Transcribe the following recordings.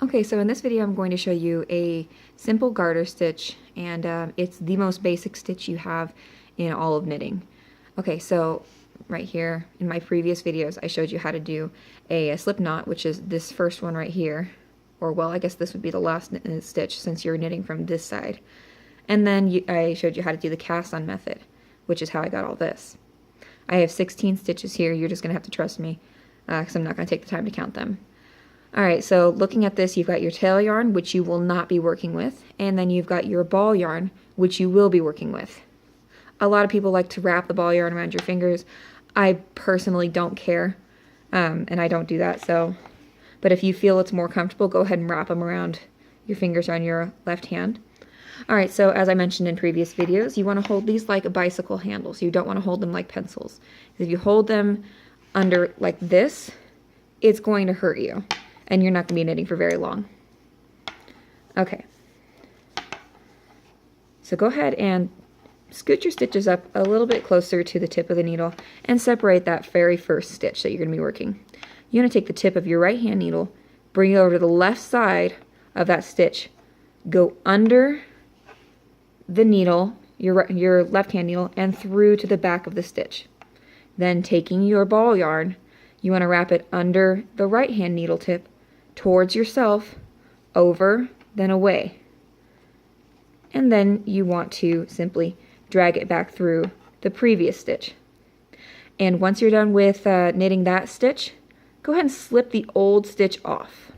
Okay, so in this video I'm going to show you a simple garter stitch, and it's the most basic stitch you have in all of knitting. Okay, so right here in my previous videos I showed you how to do a slip knot, which is this first one right here, or well, I guess this would be the last stitch since you're knitting from this side. And then I showed you how to do the cast on method, which is how I got all this. I have 16 stitches here. You're just going to have to trust me because I'm not going to take the time to count them. Alright, so looking at this, you've got your tail yarn, which you will not be working with, and then you've got your ball yarn, which you will be working with. A lot of people like to wrap the ball yarn around your fingers. I personally don't care, and I don't do that, but if you feel it's more comfortable, go ahead and wrap them around your fingers on your left hand. Alright, so as I mentioned in previous videos, you want to hold these like a bicycle handles. You don't want to hold them like pencils. If you hold them under like this, it's going to hurt you, and you're not going to be knitting for very long. Okay. So go ahead and scoot your stitches up a little bit closer to the tip of the needle and separate that very first stitch that you're going to be working. You're going to take the tip of your right hand needle, bring it over to the left side of that stitch, go under the needle, your left hand needle, and through to the back of the stitch. Then taking your ball yarn, you want to wrap it under the right hand needle tip, towards yourself, over, then away. And then you want to simply drag it back through the previous stitch. And once you're done with knitting that stitch, go ahead and slip the old stitch off.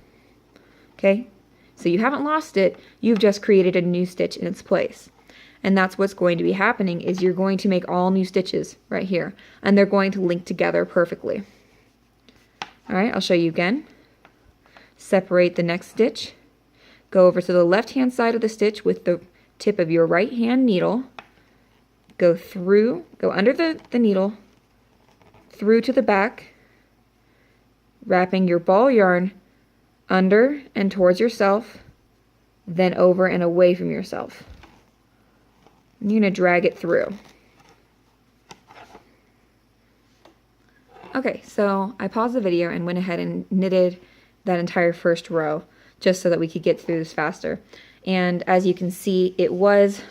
Okay? So you haven't lost it, you've just created a new stitch in its place. And that's what's going to be happening, is you're going to make all new stitches right here, and they're going to link together perfectly. Alright, I'll show you again. Separate the next stitch, go over to the left hand side of the stitch with the tip of your right hand needle, go under the needle, through to the back, wrapping your ball yarn under and towards yourself, then over and away from yourself. And you're going to drag it through. Okay, so I paused the video and went ahead and knitted that entire first row just so that we could get through this faster. And as you can see, it was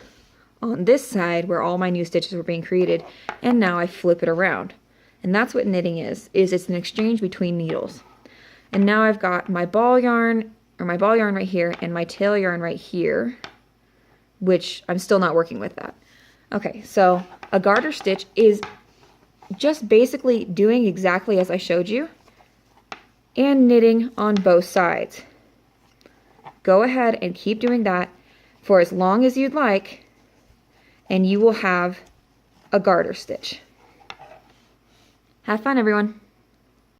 on this side where all my new stitches were being created, and now I flip it around. And that's what knitting is it's an exchange between needles. And now I've got my ball yarn right here and my tail yarn right here, which I'm still not working with that. Okay, so a garter stitch is just basically doing exactly as I showed you and knitting on both sides. Go ahead and keep doing that for as long as you'd like, and you will have a garter stitch. Have fun, everyone.